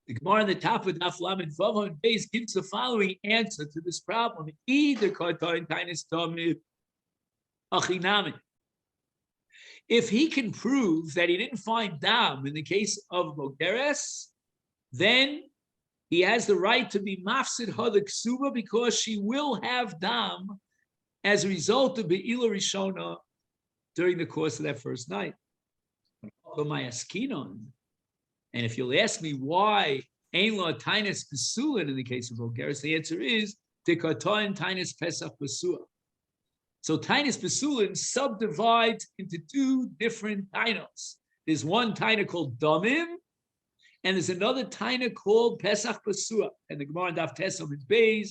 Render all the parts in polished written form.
The Gemara on the top of Daf Lamed Vav and Beis gives the following answer to this problem: either Kartoin Tainis Tamid Achinami. If he can prove that he didn't find dam in the case of Bogeres, then he has the right to be mafsid hada ksuba because she will have dam as a result of Be'ila Rishona during the course of that first night. And if you'll ask me why Ein Lo Tainis Pesulin in the case of Bogeres, the answer is Dekatoin Tainis Pesach Pesua. So Tainis Pesulin subdivides into two different tainos. There's one taina called Damim, and there's another taina called Pesach Pesua. And the Gemara Daf Tesam and Beis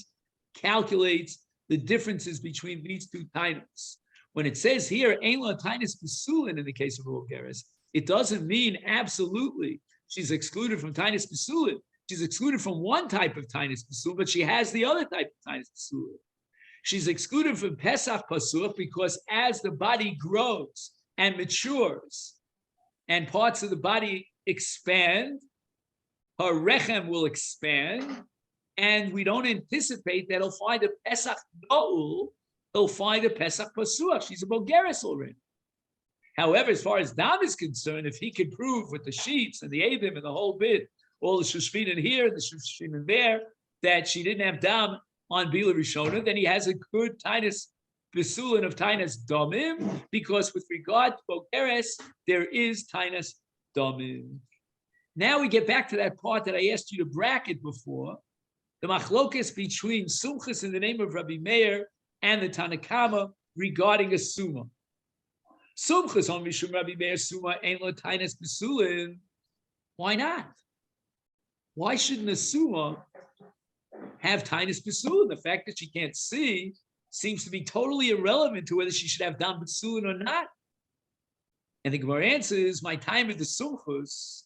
calculates the differences between these two tainos. When it says here Ein Lo Tainis Pesulin in the case of Bogeres, it doesn't mean absolutely she's excluded from Tainis Pesulin. She's excluded from one type of Tainis Pesulin, but she has the other type of Tainis Pesulin. She's excluded from Pesach Pasuch because as the body grows and matures and parts of the body expand, her rechem will expand, and we don't anticipate that he'll find a Pesach No'ul, he'll find a Pesach Pasuch. She's a Bogeres already. However, as far as Dam is concerned, if he could prove with the sheets and the Avim and the whole bit, all the Shushvin here and the Shushvin there, that she didn't have Dam on Bila Rishona, then he has a good Tainis Besulin of Tainis Damim, because with regard to Bogeres, there is Tainis Damim. Now we get back to that part that I asked you to bracket before, the machlokas between Sumchus in the name of Rabbi Meir and the Tanakama regarding a Summa. Sumchus on Mishum Rabbi Meir Summa Ein Lo Tainis Besulin. Why not? Why shouldn't a Summa have Tainis Besulin? The fact that she can't see seems to be totally irrelevant to whether she should have Dam Besulin or not. And the Gemara answers, my time at the Sumchus.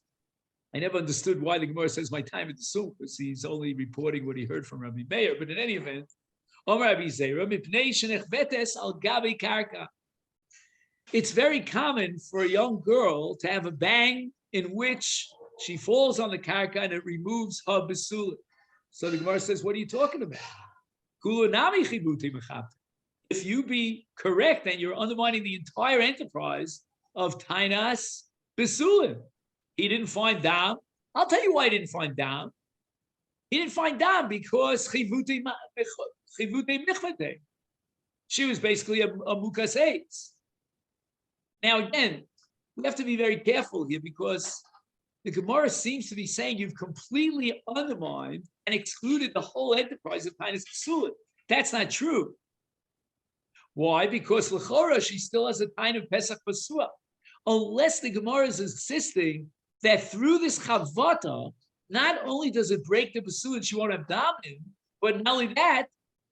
I never understood why the Gemara says my time at the Sumchus. He's only reporting what he heard from Rabbi Meir. But in any event, Rabbi Zera, Mipnei Shenechvetes al Gabi Karka. It's very common for a young girl to have a bang in which she falls on the karka and it removes her besulin. So the Gemara says, what are you talking about? If you be correct, then you're undermining the entire enterprise of Tainas Besulin. He didn't find Dam. I'll tell you why he didn't find Dam. He didn't find Dam because Chivute Michvete. She was basically a Mukas Eitz. Now, again, we have to be very careful here because the Gemara seems to be saying you've completely undermined and excluded the whole enterprise of Tainis Pesulin. That's not true. Why? Because L'chora, she still has a time of Pesach Pasua. Unless the Gemara is insisting that through this Chavata, not only does it break the Pesulin, she won't have Damin, but not only that,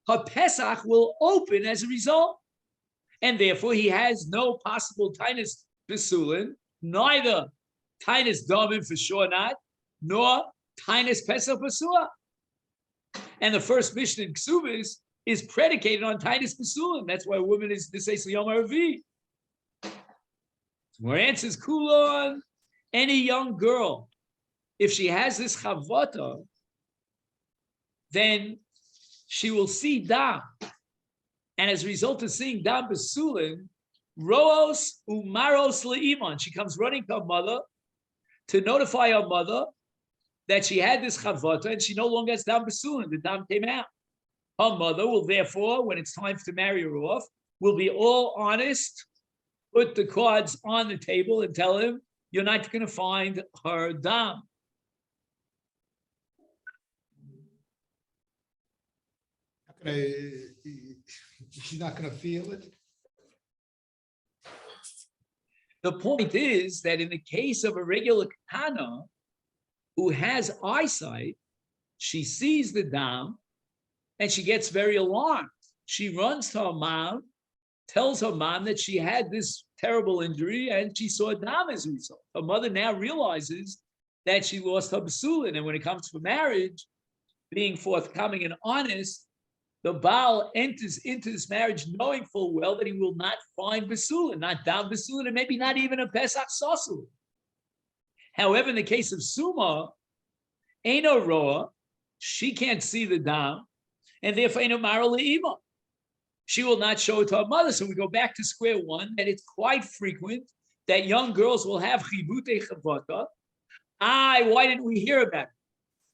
her Pesach will open as a result. And therefore, he has no possible Tainis Pesulin, neither Tainis Damin for sure not, nor Tainis Pesach Pasua. And the first mission in Ksubis is predicated on Tainis Pesulin. That's why a woman is Niseis Yom Arvi. More answers, Kulon, any young girl, if she has this Chavata, then she will see Dam. And as a result of seeing Dam Besulin, Roos Umaros Le'iman, she comes running to her mother to notify her mother that she had this Chavata and she no longer has Dam Besulin. The Dam came out. Her mother will therefore, when it's time to marry her off, will be all honest, put the cards on the table and tell him, you're not going to find her Dam. She's not going to feel it. The point is that in the case of a regular Kana who has eyesight, she sees the Dam and she gets very alarmed. She runs to her mom, tells her mom that she had this terrible injury and she saw Dam as a result. Her mother now realizes that she lost her Besulin. And when it comes to marriage, being forthcoming and honest, the Baal enters into this marriage knowing full well that he will not find Besulin, not Dam Besulin, and maybe not even a Pesach Sosul. However, in the case of Suma, Eino roa, she can't see the dam, and therefore eino mara le'ima. She will not show it to her mother. So we go back to square one, that it's quite frequent that young girls will have chibute chavata. Why didn't we hear about it?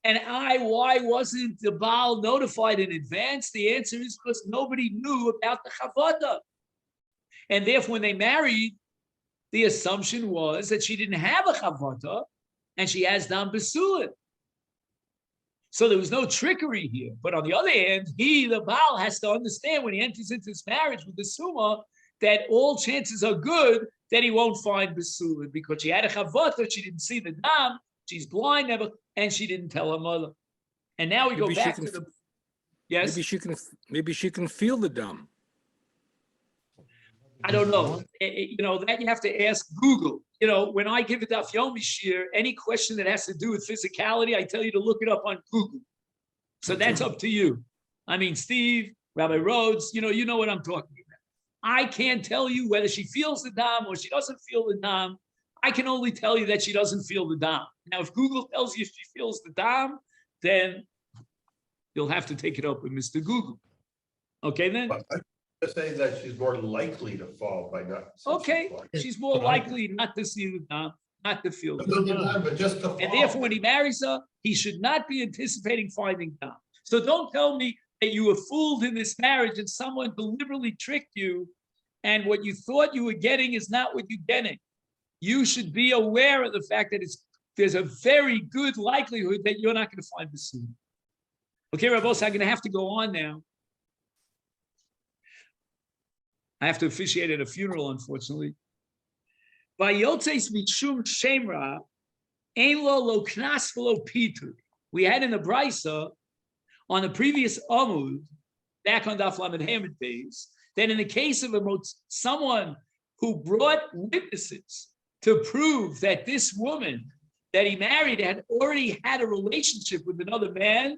And why wasn't the Baal notified in advance? The answer is because nobody knew about the chavata. And therefore, when they married, the assumption was that she didn't have a chavata, and she has dam besulit. So there was no trickery here. But on the other hand, the Baal, has to understand when he enters into this marriage with the Summa that all chances are good that he won't find besulit because she had a chavata, she didn't see the dam, she's blind, never, and she didn't tell her mother. And now we go back to the. Yes. Maybe she can feel the dam. I don't know. That you have to ask Google. When I give it Daf Yomi shir, any question that has to do with physicality, I tell you to look it up on Google. So that's up to you. I mean, Steve, Rabbi Rhodes, you know what I'm talking about. I can't tell you whether she feels the dam or she doesn't feel the dam. I can only tell you that she doesn't feel the dam. Now, if Google tells you she feels the dam, then you'll have to take it up with Mr. Google. Okay, then? Saying that she's more likely to fall by not. Okay, she's more likely not to see the dam, not to feel the dam. But just to fall. And therefore, when he marries her, he should not be anticipating finding dam. So don't tell me that you were fooled in this marriage and someone deliberately tricked you, and what you thought you were getting is not what you're getting. You should be aware of the fact that there's a very good likelihood that you're not going to find the soon. Okay, Rabos, I'm going to have to go on now. I have to officiate at a funeral, unfortunately. We had in the Brisa on the previous Amud, back on Daf Lamed Hamid days, that in the case of someone who brought witnesses to prove that this woman that he married had already had a relationship with another man,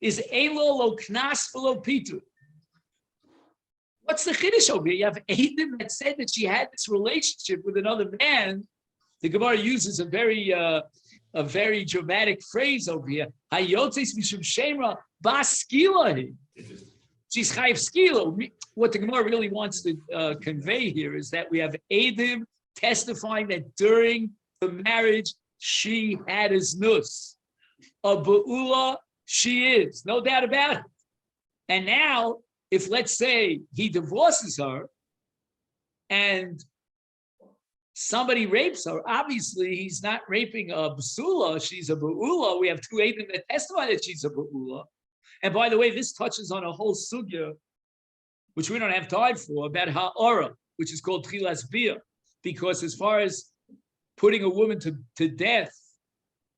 is Elo lo knas v'lo pitur. What's the chiddush over here? You have Eidim that said that she had this relationship with another man. The Gemara uses a very dramatic phrase over here. Hayotes mishum shemra baskilahi. She's chayiv skilo. What the Gemara really wants to convey here is that we have Eidim testifying that during the marriage she had his nus. A ba'ula she is, no doubt about it. And now, if let's say he divorces her and somebody rapes her, obviously he's not raping a basula, she's a ba'ula. We have two Eidim that testify that she's a ba'ula. And by the way, this touches on a whole sugya, which we don't have time for, about ha'ara, which is called tchilas bia. Because as far as putting a woman to death,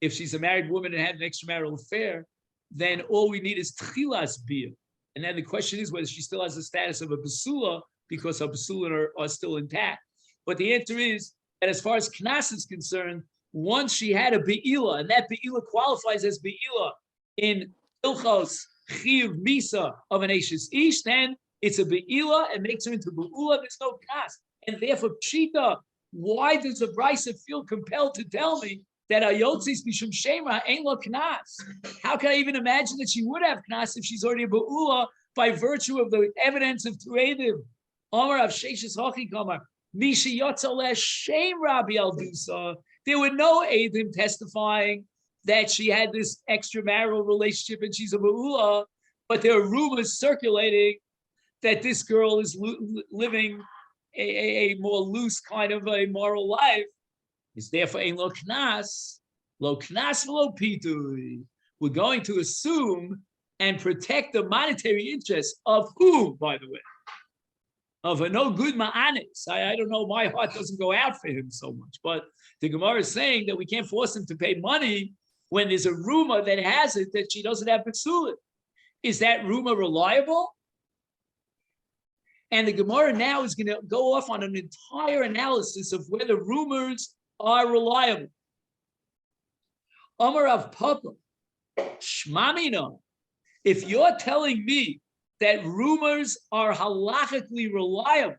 if she's a married woman and had an extramarital affair, then all we need is tchilas bia. And then the question is whether she still has the status of a basula because her basula are still intact. But the answer is that as far as knas is concerned, once she had a be'ila, and that be'ila qualifies as be'ila in ilchos chiv misa of an ashes ish, then it's a be'ila and makes her into be'ula. There's no knas. And therefore, pshita, why does the Brisa feel compelled to tell me that ayotzis mishum shema ain't lo knas? How can I even imagine that she would have knas if she's already a ba'ula by virtue of the evidence of two Eidim? Omar of Sheishis Hachi Kamar, Mishi Yotzaleh Shem Rabbi Aldusa. There were no Eidim testifying that she had this extramarital relationship and she's a ba'ula, but there are rumors circulating that this girl is living a more loose kind of a moral life. Is therefore a lo knas v'lo pitui. We're going to assume and protect the monetary interests of who, by the way? Of a no good ma'anis. I don't know, my heart doesn't go out for him so much, but the Gemara is saying that we can't force him to pay money when there's a rumor that has it that she doesn't have betzulit. Is that rumor reliable? And the Gemara now is going to go off on an entire analysis of whether rumors are reliable. Amar of Papa, Shmamina, if you're telling me that rumors are halachically reliable,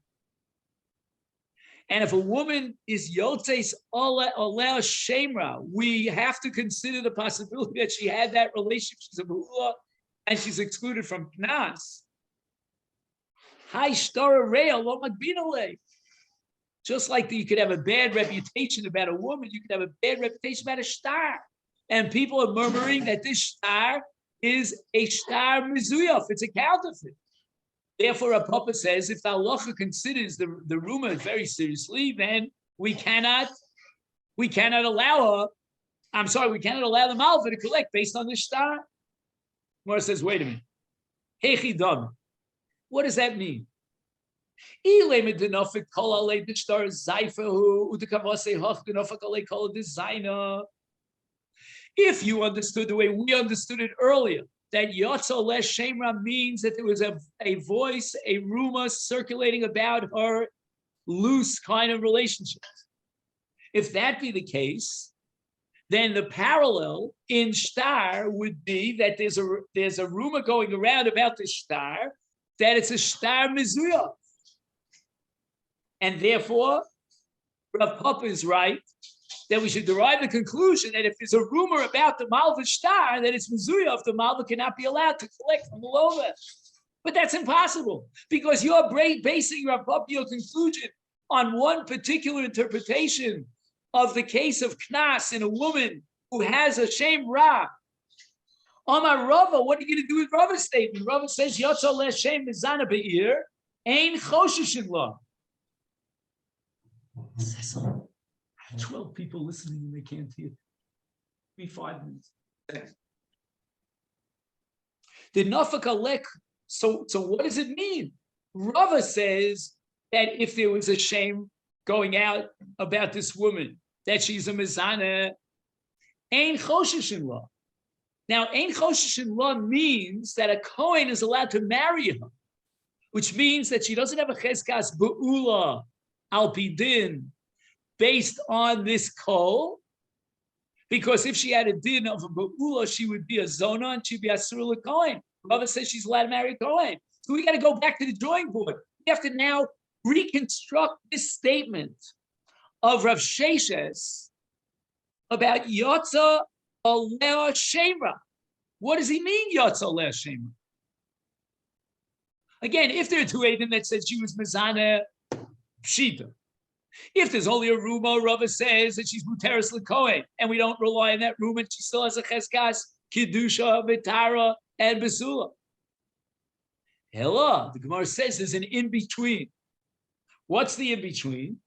And if a woman is Yotzeis Oleh Shemra, we have to consider the possibility that she had that relationship. She's a Bahula and she's excluded from Knas. Just like you could have a bad reputation about a woman, you could have a bad reputation about a star. And people are murmuring that this star is a star mizuyaf, it's a counterfeit. Therefore, a Papa says if the halacha considers the rumor very seriously, then we cannot allow her. I'm sorry, we cannot allow the malva to collect based on the star. Mora says, wait a minute. Hechidam. What does that mean? If you understood the way we understood it earlier, that Yotzo Les Shemra means that there was a voice, a rumor circulating about her loose kind of relationship. If that be the case, then the parallel in Shtar would be that there's a rumor going around about the Shtar that it's a Shtar Mizuyah. And therefore, Rav Papa is right that we should derive the conclusion that if there's a rumor about the Malva Shtar, that it's Mizuyah, the Malva cannot be allowed to collect from the Lova. But that's impossible because you're basing Rav Papa your conclusion on one particular interpretation of the case of Knas in a woman who has a Shem Ra. Amar Rava, what are you going to do with Rava's statement? Rava says, Yotzo le Shem Mizana Be'ir, Ein Choshishin La. 12 people listening and they can't hear. Give me 5 minutes. The Nafaka Lek, so what does it mean? Rava says that if there was a shame going out about this woman, that she's a mizana, Ein Choshishin La. Now, Ein Choshishin La means that a Kohen is allowed to marry her, which means that she doesn't have a cheskas be'ula al pidin based on this kol, because if she had a din of a be'ula, she would be a zona and she'd be a surah Kohen. Rava says she's allowed to marry a Kohen. So we got to go back to the drawing board. We have to now reconstruct this statement of Rav Sheshes about Yotza Aleh Shemra. What does he mean, Yotza Aleh Shemra? Again, if there are two Eidim that says she was Mizana Pshita, if there's only a rumor, Rava says that she's Muteris L'Kohen, and we don't rely on that rumor, and she still has a Cheskas, Kiddusha, Vitara, and Basula. Hella, the Gemara says there's an in-between. What's the in-between?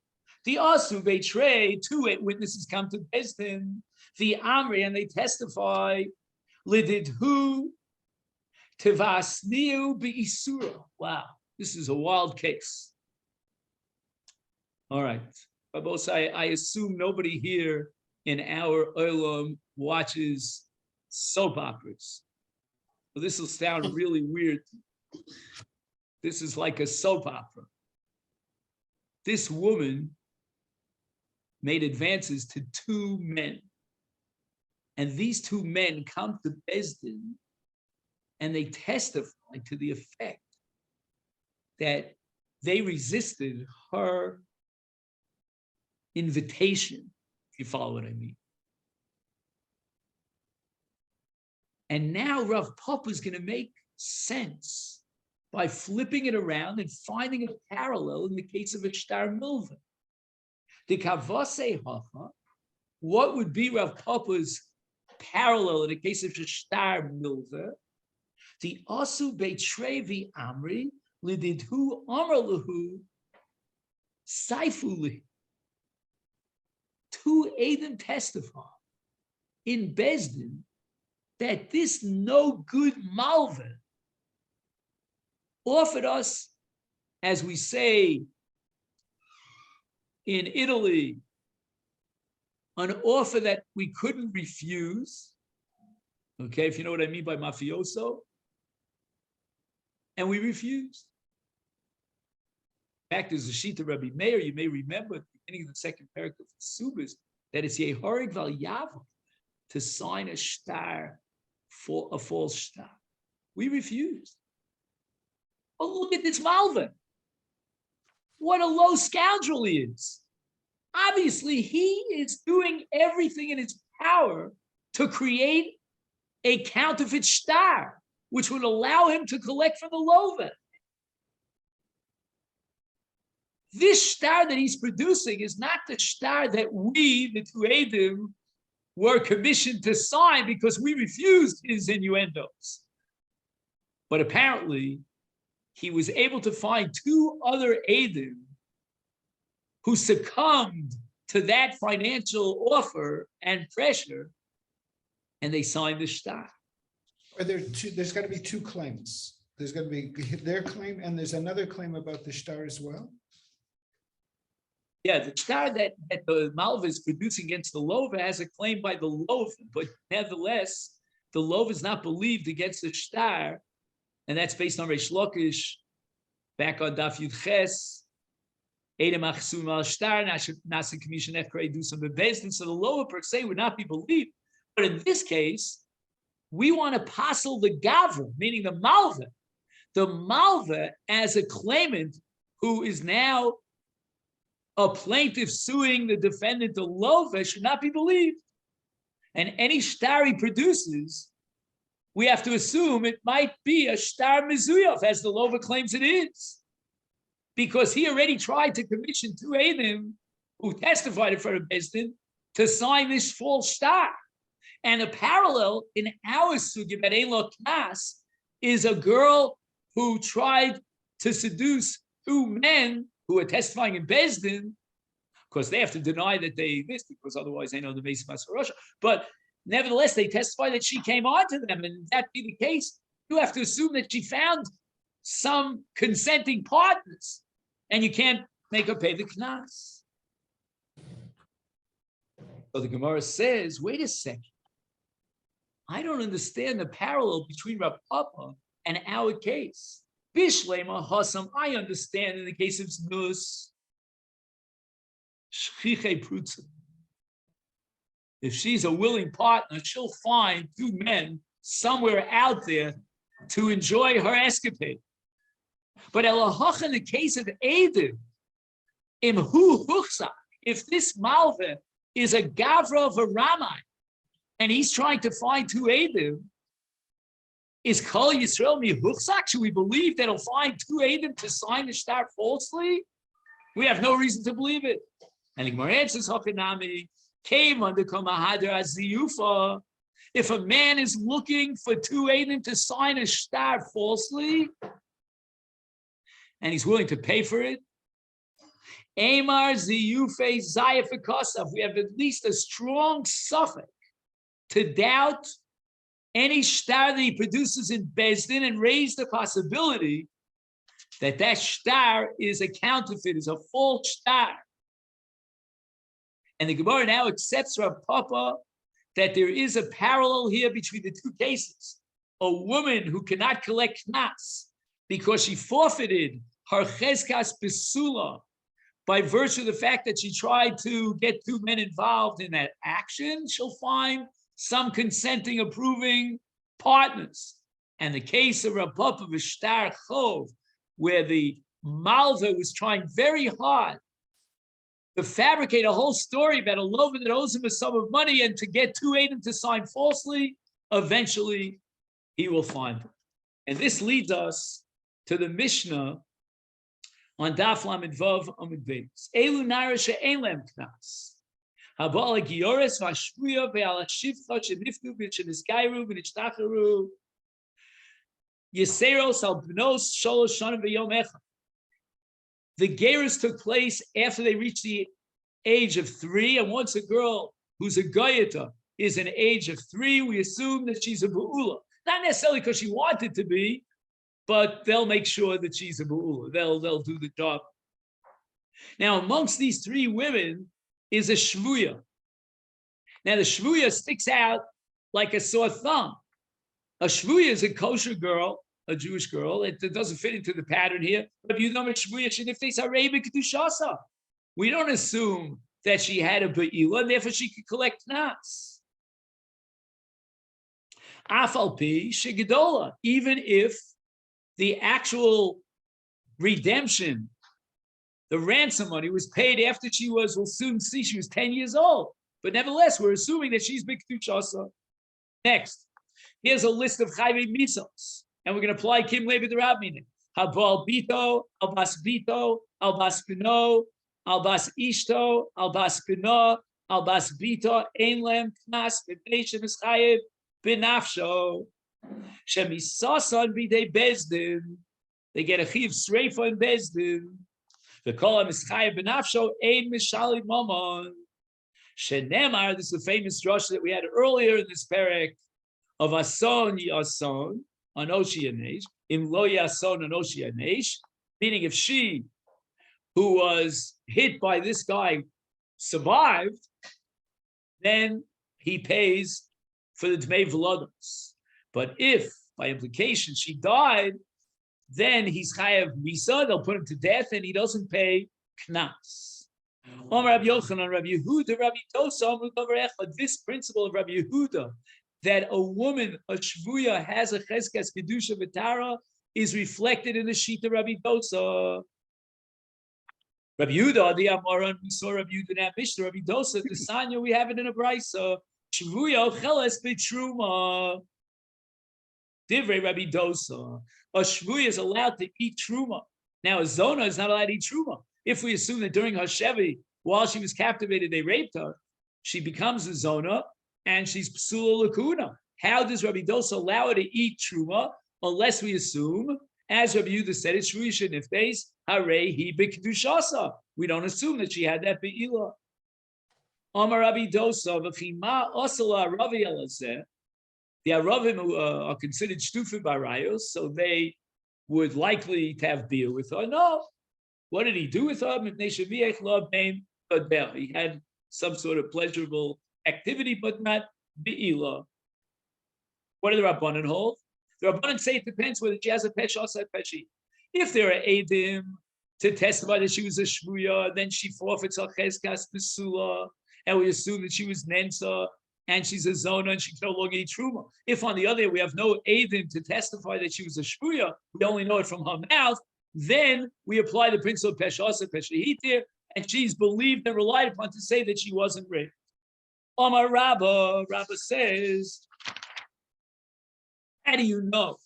The Asu betray, two witnesses come to Bezdin, the Amri, and they testify, Lididhu Tivasniu Be'isura. Wow, this is a wild case. All right. I assume nobody here in our Olam watches soap operas. Well, this will sound really weird. This is like a soap opera. This woman made advances to two men. And these two men come to Bezdin and they testify to the effect that they resisted her invitation, if you follow what I mean. And now Rav Papa is going to make sense by flipping it around and finding a parallel in the case of a Shtar Milva. The Kavase Hacha, what would be Rav Papa's parallel in the case of a Shtar Milva? The Asu Beitrevi Amri, Lididhu Amar Lahu, Saifuli. Two Eidim testify in Bezdin that this no good Malva offered us, as we say in Italy, an offer that we couldn't refuse. Okay, if you know what I mean by mafioso. And we refused. In fact, there's a Shita Rabbi Meir, you may remember at the beginning of the second paragraph of Subas, that it's Yehorig Val Yavam to sign a shtar for a false shtar. We refused. Oh, look at this Malva. what a low scoundrel he is. Obviously, he is doing everything in his power to create a counterfeit star, which would allow him to collect from the lova. This star that he's producing is not the star that we, the two Eidim, were commissioned to sign because we refused his innuendos. But apparently, he was able to find two other Eidim who succumbed to that financial offer and pressure, and they signed the star. Are there two, there's got to be two claims. There's got to be their claim, and there's another claim about the star as well. Yeah, the star that the Malva is producing against the Lova has a claim by the Lova, but nevertheless, the Lova is not believed against the star, and that's based on Reish Lakish, back on Daf Yud Ches, Edem Achsum al Star, Nasa Commission Efkrei do some bebezdin. So the Lova per se would not be believed, but in this case, we want to passel the Gavra, meaning the Malva. The Malva as a claimant who is now a plaintiff suing the defendant, the Lova, should not be believed. And any star he produces, we have to assume it might be a star mezuyov, as the Lova claims it is. Because he already tried to commission two Eidim who testified in front of Bezdin to sign this false star. And a parallel in our sugya at Ein Lo Knas is a girl who tried to seduce two men who are testifying in Bezdin. Of course, they have to deny that they missed, because otherwise they know the base of Russia. But nevertheless, they testify that she came on to them, and if that be the case, you have to assume that she found some consenting partners, and you can't make her pay the knas. So the Gemara says, wait a second. I don't understand the parallel between Rav Papa and our case. Bishlema Hasam, I understand in the case of Znus, Shchiche Prutza. If she's a willing partner, she'll find two men somewhere out there to enjoy her escapade. But Elahach, in the case of Eidim, Imhu Huchsa, if this Malva is a Gavra of a Ramai, and he's trying to find two Eidim, is Kol Yisrael Mihuchsak? Should we believe that he'll find two Eidim to sign the star falsely? We have no reason to believe it. And the Gemara answers, Hochanami, came under Kamahadar Aziyufa. If a man is looking for two Eidim to sign a star falsely, and he's willing to pay for it, Amar Ziyufe Zayafikasav, we have at least a strong suffix to doubt any star that he produces in Bezdin and raise the possibility that that star is a counterfeit, is a false star. And the Gemara now accepts Rav Papa that there is a parallel here between the two cases. A woman who cannot collect knas because she forfeited her cheskas besula by virtue of the fact that she tried to get two men involved in that action, she'll find some consenting, approving partners. And the case of Rav Papa V'shtar Chov, where the Malva was trying very hard to fabricate a whole story about a lover that owes him a sum of money, and to get two Eidim to sign falsely, eventually he will find them. And this leads us to the Mishnah on Daf Lamed Vav Amud Beis. Elu nara she'en lehem knas. Habal Giyores v'ashvuya ve'al hashivcha sheniftu v'shenizgayru v'nishtacharu Yeseros al bnos sholosh shanim v'yom echad. The gerus took place after they reached the age of 3, and once a girl who's a goyeta is an age of 3, we assume that she's a ba'ula. Not necessarily because she wanted to be, but they'll make sure that she's a ba'ula. They'll do the job. Now, amongst these 3 women is a shvuya. Now, the shvuya sticks out like a sore thumb. A shvuya is a kosher girl, a Jewish girl. It doesn't fit into the pattern here. But you know, we don't assume that she had a be'ila, and therefore she could collect knas. Afal pi shegedola, even if the actual redemption The ransom money was paid after she was, we'll soon see, she was 10 years old. But nevertheless, we're assuming that she's B'Kedushasa. Next, here's a list of Chayvei Misos. And we're going to apply Kim Levi the Rabbi. Habal Bito, Albas Bito, Albas Pino, Albas Ishto, Albas Pino, Albas Bito, Einlem, Knas, B'Nation Eschayev, B'Nafsho. Shemisasan B'Dei Bezdin. They get a Chiv Sreifa in Bezdin. The Kolam Eschayev B'Nafsho, Ein Mishali Momon. Shenemar, this is the famous drush that we had earlier in this parak of Ason Yason, Anoshi Yanesh, in Lo Yason Anoshi Yanesh, meaning if she, who was hit by this guy, survived, then he pays for the Dmei V'Lodos. But if, by implication, she died, then he's Chayav Misa, they'll put him to death, and he doesn't pay Knas. Rabbi Yochanan, Rabbi Yehuda, Rabbi Tosa, this principle of Rabbi Yehuda, that a woman, a shvuya, has a cheskes kedusha v'tara, is reflected in the shita Rabbi Tosa. Rabbi Yehuda, the Amoran, we saw Rabbi Yehuda in that Mishnah. Rabbi Tosa, the Sanya, we have it in a brisa. Shvuya cheles b'truma. Divrei Rabbi Tosa. A shvuya is allowed to eat truma. Now, a zona is not allowed to eat truma. If we assume that during her shevi, while she was captivated, they raped her, she becomes a zona and she's psula lakuna. How does Rabbi Dosa allow her to eat truma unless we assume, as Rabbi Yehuda said, it's shvuisha niftes harei hi b'kedushasa? We don't assume that she had that be'ilah. Amar Rabbi Dosa v'chima osala Ravi Elazeh. The Aravim are considered shtufim barayos, so they would likely to have beer with her. No. What did he do with her? He had some sort of pleasurable activity, but not be'ilah. What do the Rabbanan hold? The Rabbanan say it depends whether she has a pesh or a peshi. If there are edim to testify that she was a shvuya, then she forfeits her cheskas pesula, and we assume that she was nensa, and she's a zona, and she can no longer eat truma. If on the other hand, we have no edim to testify that she was a shvuya, we only know it from her mouth, then we apply the principle of Peshasa, Peshahitir, and she's believed and relied upon to say that she wasn't raped. Omar Rabba says, how do you know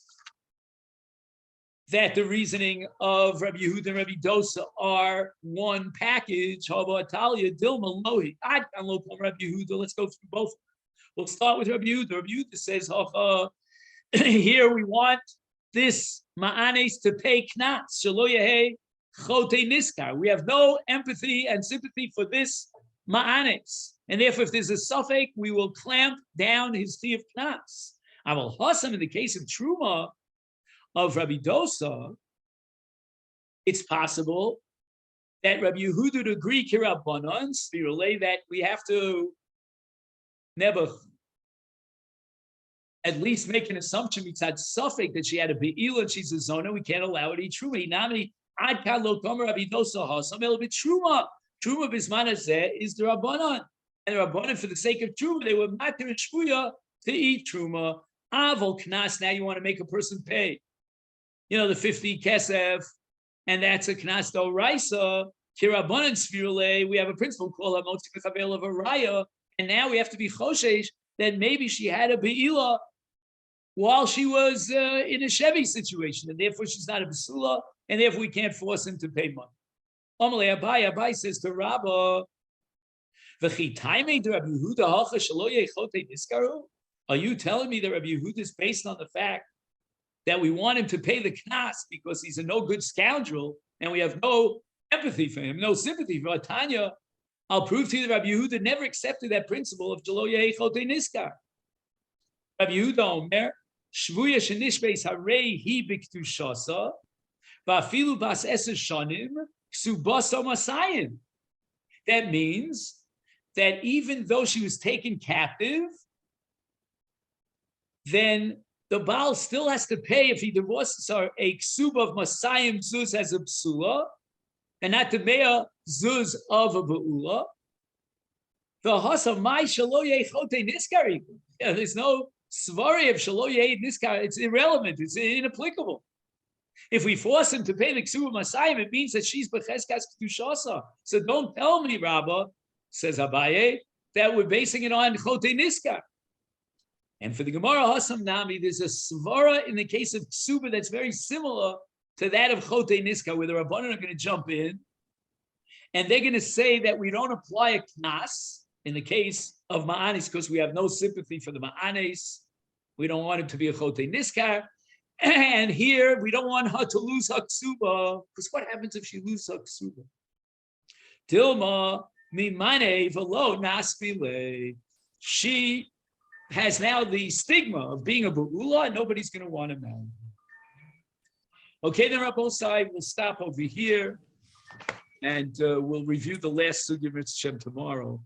that the reasoning of Rabbi Yehuda and Rabbi Dosa are one package? Haba Atalia, Dilma Lohi, Ad Kan Lo Rabbi Yehuda. Let's go through both. We'll start with Rabbi Yehuda. Rabbi Yehuda says, here we want this ma'anes to pay knas. Shelo yehei chote niskar. We have no empathy and sympathy for this ma'anes. And therefore, if there's a suffix, we will clamp down his fee of knas. Aval Hassam, in the case of Truma of Rabbi Dosa, it's possible that Rabbi Yehuda would agree, Kirabbanans, we relay that we have to never at least make an assumption mitzad suffix that she had a be'ilah and she's a zona. We can't allow it to eat truma. Namely, ad kan lo tomer Rabbi Dosa hasam el b'truma. Truma bisman hazeh is the Rabbanan, and the Rabbanan, for the sake of truma, they were matir and shvuya to eat truma. Avol knas. Now you want to make a person pay, the 50 kesef, and that's a knas d'oraisa. Kirabanan svirule. We have a principle called hamotzi mechabel of a raya, and now we have to be choshesh that maybe she had a be'ilah while she was in a Chevy situation, and therefore she's not a basula, and therefore we can't force him to pay money. Amalei Abai says to Rabba, are you telling me that Rabbi Yehuda is based on the fact that we want him to pay the knas because he's a no good scoundrel, and we have no empathy for him, no sympathy for Tanya? I'll prove to you that Rabbi Yehuda never accepted that principle of Shelo Yehei Chotei Niskar. Rabbi Yehuda Omer, Shvuya Shenishbeis Harei Hi B'Kedushasa, Va'afilu Bas Eser Shanim, Ksubasa Masayim. That means that even though she was taken captive, then the Baal still has to pay if he divorces her a ksuba of Masayim Zuz as a psula, and not the mea zuz of a ba'ula. The hasa my shelo yechote niskari. There's no svari of shelo yeh niskar. It's irrelevant. It's inapplicable. If we force him to pay the ksuba masayim, it means that she's becheskas kedushasa. So don't tell me, Rabba, says Abaye, that we're basing it on chote niska. And for the Gemara Hasam Nami, there's a svara in the case of ksuba that's very similar to that of chote niska, where the Rabbanan are going to jump in, and they're going to say that we don't apply a knas in the case of ma'anis because we have no sympathy for the ma'anis. We don't want it to be a chote niskar. And here we don't want her to lose her ksuba, because what happens if she loses her ksuba? Dilma mimane velo nasbile. She has now the stigma of being a ba'ula, and nobody's going to want to marry. Okay, then Rabbosai, we'll stop over here, and we'll review the last sugya Mitzvah tomorrow.